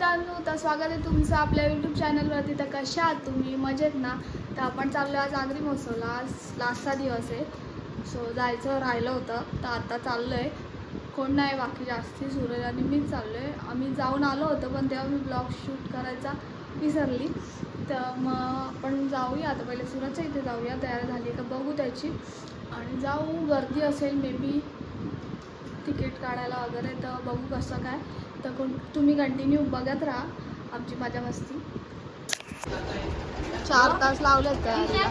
मित्रांनो, तर स्वागत आहे तुमचं आपल्या यूट्यूब चॅनलवरती. तर कशा आहात तुम्ही? मजेत ना? तर आपण चाललो आज आगरी महोत्सवला. आज लास्टचा दिवस आहे. सो जायचं राहिलं होतं, तर आता चाललो आहे. कोण नाही बाकी जास्ती, सूरज आणि मीच चाललो आहे. आम्ही जाऊन आलो होतो, पण तेव्हा मी ब्लॉग शूट करायचा विसरली. तर मग आपण जाऊया आता. पहिले सूरजच्या इथे जाऊया, तयार झाली का बघू त्याची आणि जाऊ. गर्दी असेल मे बी तिकीट काढायला वगैरे, तर बघू कसं काय. तर तुम्ही कंटिन्यू बघत राहा आमची मजा मस्ती. 4 तास लावले तयारीला.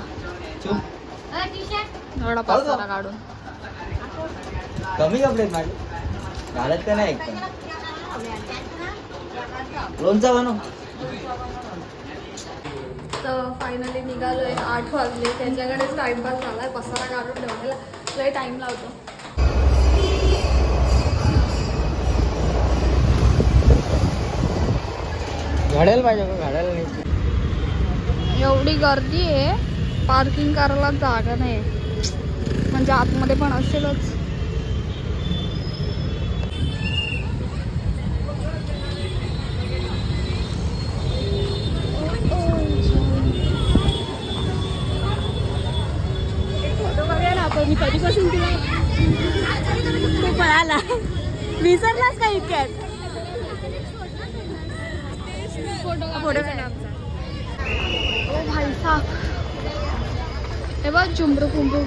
एवढा पसारा काढून कमी कपडे माझे घालत का नाही. एकदम लोणचा बनव. तर फायनली निघालोय. 8 वाजले. त्यांच्याकडेच टाइमपास झालाय. पसारा काढून ठेवलेला लय टाइम लावतो. घडायला पाहिजे का? घडायला नाही. एवढी गर्दी आहे, पार्किंग करायला जागा नाही. म्हणजे आतमध्ये पण असेलच. मी कधीपासून तिला तू पळाला विसरलास का इतक्यात? फोटो भाई साहब, हे बघ झुमरू कुंभू.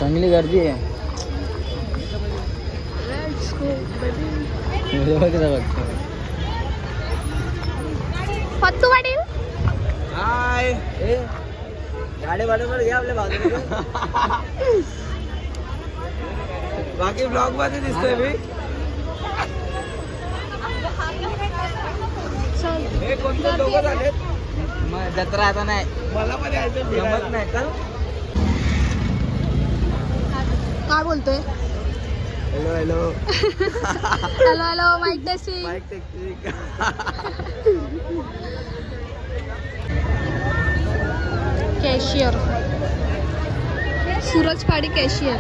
चांगली गर्दी आहे. Let's go baby. पत्तू वाटेल. हाय गाडी बरोबर घ्या आपल्या बाजूला. बाकी ब्लॉग मध्ये दिसतोय मी. हे कोणते दोघं झाले? मग जत्रा आता नाही. मला पण यायचं जमत नाही का? काय बोलतोय? Hello hello hello hello. Mic testing. Mic testing. Cashier Suraj Padi cashier.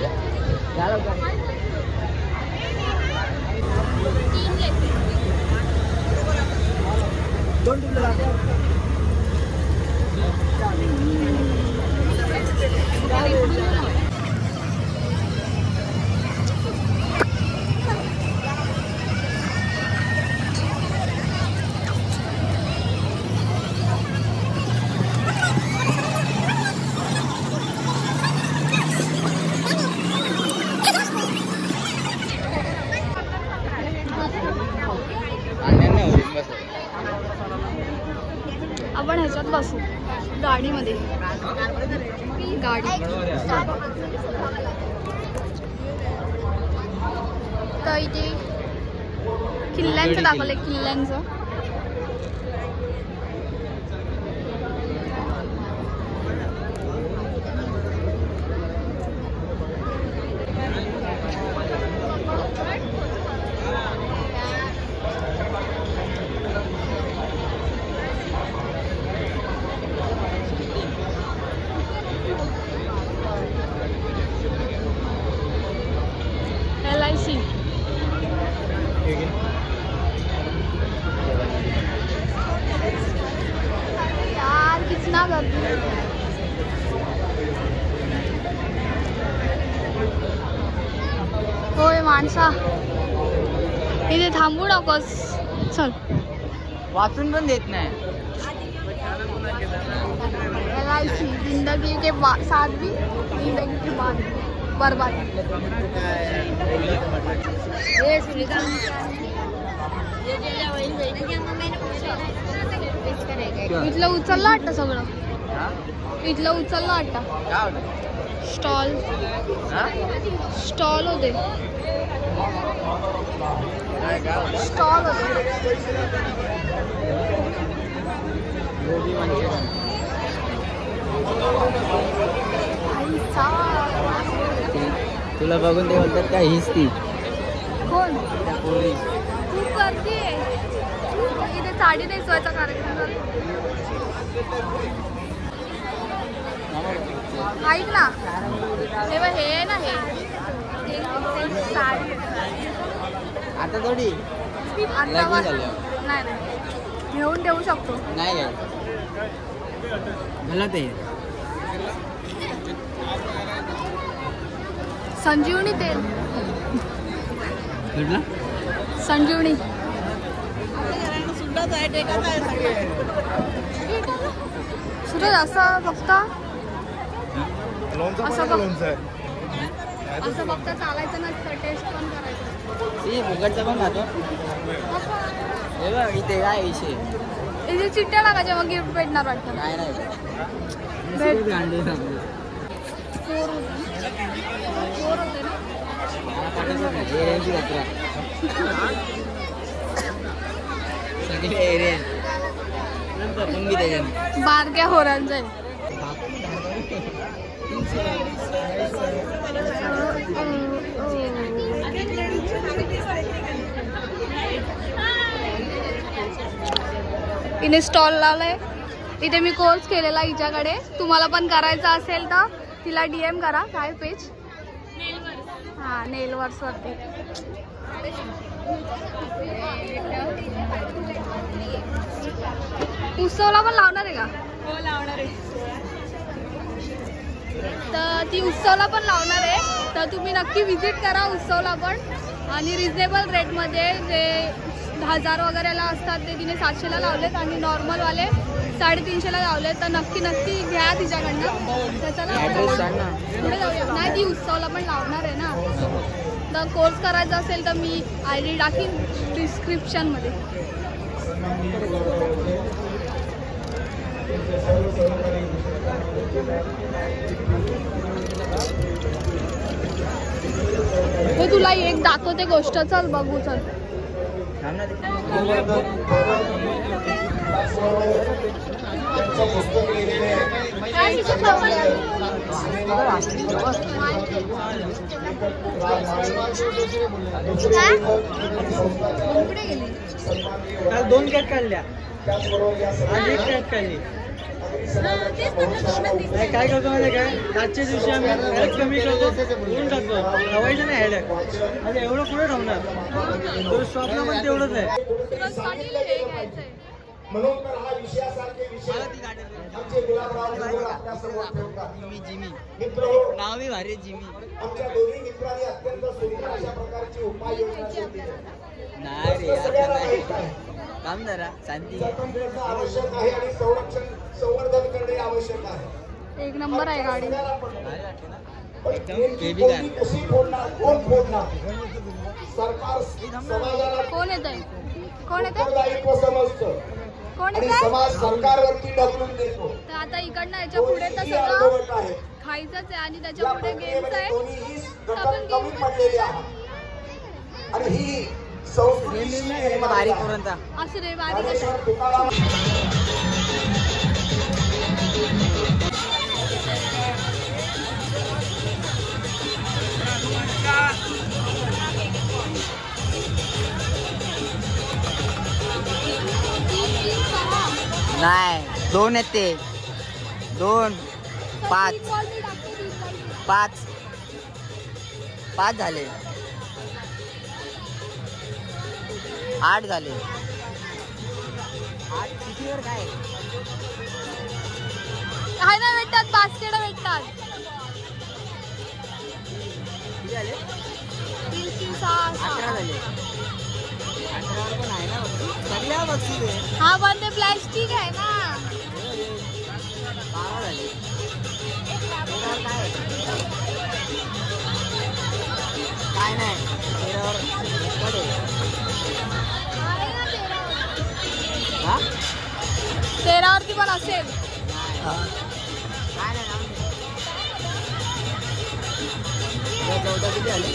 आपण ह्याच्यात बसू गाडीमध्ये. गाडी तर इथे किल्ल्यांचं दाखवलंय. किल्ल्यांचं LIC. यार कितना गर्दी. होय माणसा, इथे थांबू नकोस. चल. वाचून पण देत नाही. LIC जिंदगी के साथ भी जिंदगी के बाद बर्बाद. इथलं उचललं वाटतं सगळं. इथलं उचललं वाटतं. स्टॉल होते. स्टॉल होते. तुला बघून ते बोलतात का हीच ती? कोण? खूप गर्दी आहे. इथे साडी नेसवायचा कार्यक्रम झाला. ऐक ना, हे बघ, हे ना, हे साडी आता थोडी आता नाही नाही घेऊन ठेवू शकतो. नाही काय मला ते संजीवनी तेल कुठला संजीवनी सूरज असं फक्त असं फक्त चालायचं नसतं टेस्ट पण करायचं. फुकटचं पण खातो हे बघ इथे काय विषय इथे चिठ्ठ्या टाकायच्या मग गिफ्ट भेटणार वाटतं. काय नाही सगळे एरिया बारक्या होरांचं आहे. हिने स्टॉल लावलाय इथे. मी कोर्स केलेला हिच्याकडे. तुम्हाला पण करायचा असेल तर तिला DM करा. काय पेज हा नेलवर्स वरती. उत्सवला पण लावणार आहे का? हो लावणार आहे. तर ती उत्सवला पण लावणार आहे. तर तुम्ही नक्की विजिट करा उत्सवला पण. आणि रिजनेबल रेटमध्ये जे 1000 वगैरेला असतात ते तिने 700ला लावलेत आणि नॉर्मलवाले 350ला लावले. तर नक्की घ्या तिच्याकडनं. त्याच्याला पुढे जाऊया. नाही ती उत्सवला पण लावणार आहे ना. तर कोर्स करायचा असेल तर मी ID टाकीन डिस्क्रिप्शनमध्ये. हे तुला एक दाखवते गोष्ट. चल बघू चल. काल 2 कॅट काढल्या आज 1 कॅट काढली. काय करतो माहिती काय आजच्या दिवशी आम्ही हॅडक कमी करतो म्हणून टाकतो. ठेवायचं नाही हॅडक. आता एवढं पुढे ठेवणार शॉपला पण तेवढंच आहे. म्हणून तर हा विषयासारखे विषय आमचे गुलाबराव आपल्या समोर ठेवतात. मित्र नाव बी भारी जिमी. आमच्या दोन्ही मित्रांनी अत्यंत सुंदर अशा प्रकारची उपाययोजना केली. नाही रे आता नाही काम जरा शांती स्वातंत्र्याचं आवश्यक आहे आणि संवर्धन करणे आवश्यक आहे. 1 नंबर आहे गाडी. कशी फोडणार कोण फोडणार सरकार समाजाला कोण येत आहे? कोण येत उत्तरदायित्व समजतं कोण आणि येत समाज सरकारवरती ढकलून देतो. तर आता इकडनं याच्या पुढे तर सगळं खायचंच आहे आणि त्याच्या पुढे गेम्स आहे. कमी पडलेली आहे आणि ही संस्कृती बारीक पर्यंत असं रे बारीक. नाही 2 आहेत ते 2 5 झाले 8 झाले. 8 कितीवर काय आहे ना भेटतात. बास्केट भेटतात. किती झाले 3 3 6 11 झाले. 11 पण आहे ना सगळ्या बक्षीस आहे. हा पण ते प्लॅस्टिक आहे ना. 12 झाले. काय नाही 13वरती पण असेल. काय नाही 14 किती झाले.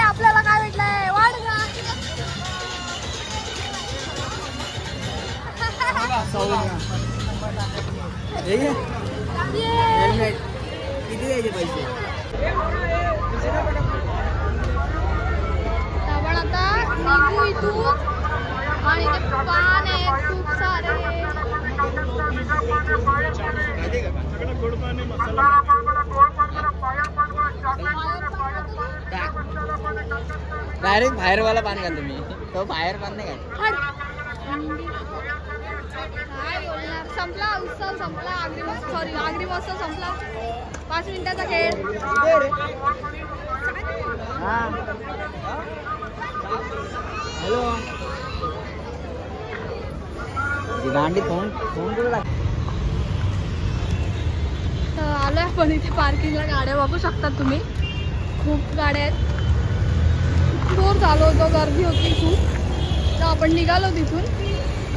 आपल्याला काय भेटलंय वाढ का. हेल्मेट किती द्यायचे पैसे. आपण आता निघू इथून आणि ते पान आहेत खूप सारे. डायरेक्ट बाहेरवाला पान का तुम्ही? तो बाहेर पान नाही का? काय बोलणार, संपला उत्सव संपला. आगरी महोत्सव संपला. 5 मिनिटाचा खेळ. हॅलो गांडी फोन करू लाग. आलोय आपण इथे पार्किंगला. गाड्या बघू शकता तुम्ही, खूप गाड्या आहेत. जोर चालू होतो, गर्दी होती खूप. तर आपण निघालो तिथून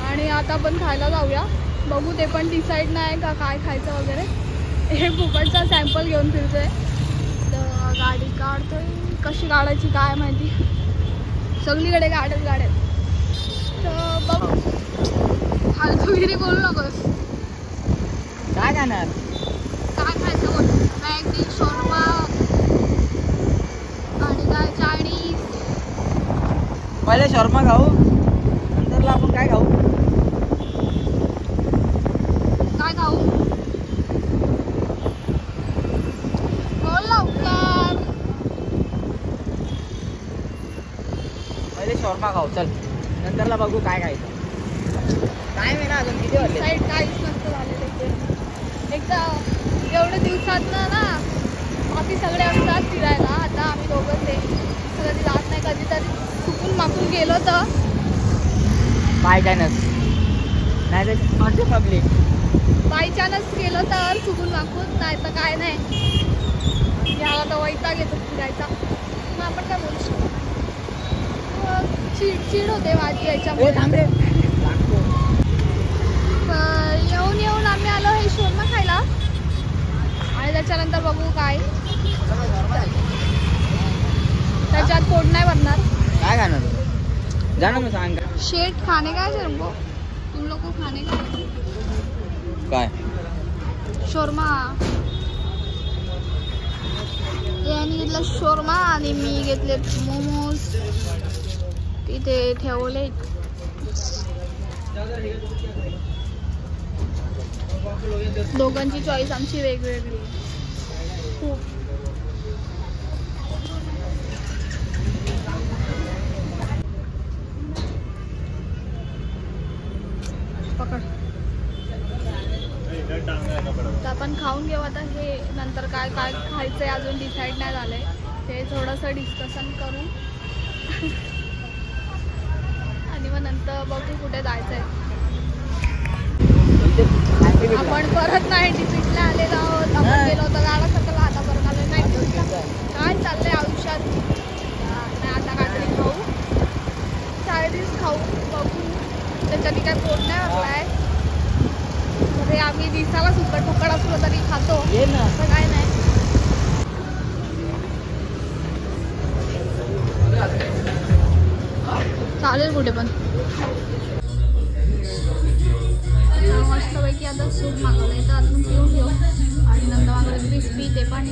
आणि आता आपण खायला जाऊया. बघू, ते पण डिसाईड नाही का काय खायचं वगैरे. हे फुकटचा सॅम्पल घेऊन फिरतोय. तर गाडी काढतोय, कशी काढायची काय माहिती. सगळीकडे गाड्या. तर बघ, फालतूगिरी बोलू नकोस. काय खाणार? काय खायचं बोल. मॅगी, शोरमा आणि काय चायनीज. पहिले शॉर्मा खाऊ, नंतरला आपण काय खाऊ? काय खाऊ बोल लवकर. पहिले शॉर्मा खाऊ चल, नंतरला बघू काय खायचं. काय आहे ना अजून किती वाजले? साईड काहीच नसतं झालेलं इथे. एकदा एवढ्या दिवसात ना बाकी सगळे असतात फिरायला. आता आम्ही दोघंच आहे, कधी जात नाही. कधीतरी चुकून माकून गेलो तर बाय चान्स, नाही तर पब्लिक बाय चान्स गेलो तर चुकून माकून, नाही तर काय नाही. याला तर वैताग येतो फिरायचा. मग आपण काय बोलू शकतो. चिडचिड होते माझी याच्यामुळे. येऊन आम्ही आलो हे शोरमा खायला आणि त्याच्यानंतर बघू काय. त्याच्यात पोट नाही भरणार. काय खाणार जाणं मग सांग. शेट खाणे काय शर्मो, तुम लोग को खाणे काय? शोरमा. यांनी घेतला शोरमा आणि मी घेतले मोमोज. तिथे ठेवले. दोघांची चॉईस आमची वेगवेगळी. खूप पकड. तर आपण खाऊन घेऊ आता. हे नंतर काय काय खायचंय अजून डिसाईड नाही झालंय. ते थोडंसं डिस्कशन करू आणि मग नंतर बघू कुठे जायचंय. आपण परत 90 आलेलो आहोत. आपण गेलो होतो गाडा सकल, आता परत आलो 90. काय चाललंय आयुष्यात. नाही आता काहीतरी खाऊ, चायनीज खाऊ. बघू, त्याच्यानी काय पोट नाही भरलाय. म्हणजे आम्ही दिसाला फुकट असलो तरी खातो, असं काय नाही. चालेल कुठे पण. मस्तपैकी आता सूप मागवलंय तर अजून पिऊन घेऊ. आणि नंतर मागवलं क्रिस्पी, ते पण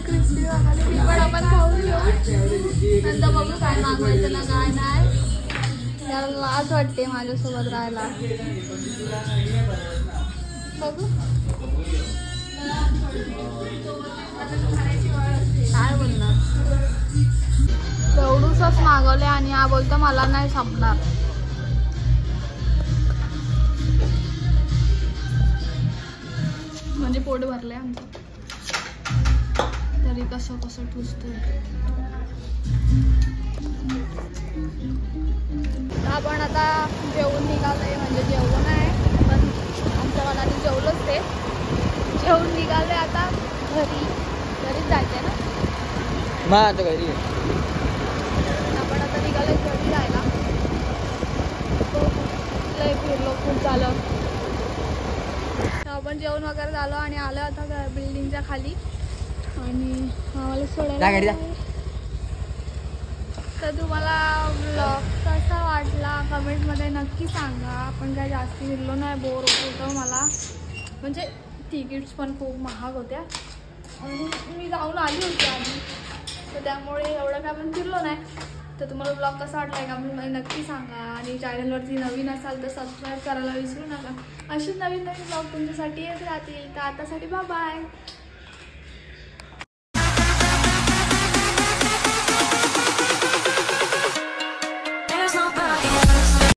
क्रिस्पी मागवले. ती पण आपण खाऊन घेऊ. नंतर बघू काय मागवायचं ना काय नाही. त्याला लाज वाटते माझ्यासोबत राहायला. बघू काय बोलणार. एवढूसच मागवले आणि हा बोलतो मला नाही संपणार. म्हणजे पोट भरलंय आमचं तरी कसं ठुसतोय. आपण आता जेवून निघालोय. म्हणजे जेवलो नाही पण आमच्या मनाने जेवलोच. ते जेवून निघाले आता घरीच जायचंय ना मग आता घरी. आपण आता निघालोय घरी जायला. लय फिरलो, खूप झालं. आपण जेवण वगैरे झालं आणि आलो आता बिल्डिंगच्या खाली. आणि आम्हाला सोडायला. तर तुम्हाला ब्लॉग कसा वाटला कमेंटमध्ये नक्की सांगा. आपण काय जास्ती फिरलो नाही, बोर होत होतं मला. म्हणजे तिकीट्स पण खूप महाग होत्या आणि मी जाऊन आली होती आधी. तर त्यामुळे एवढं काय आपण फिरलो नाही. तर तुम्हाला ब्लॉग कसा वाटला का मला नक्की सांगा आणि चॅनलवरती नवीन असाल तर सबस्क्राईब करायला विसरू नका. अशीच नवीन नवीन ब्लॉग तुमच्यासाठी येत राहतील. तर आतासाठी बाय.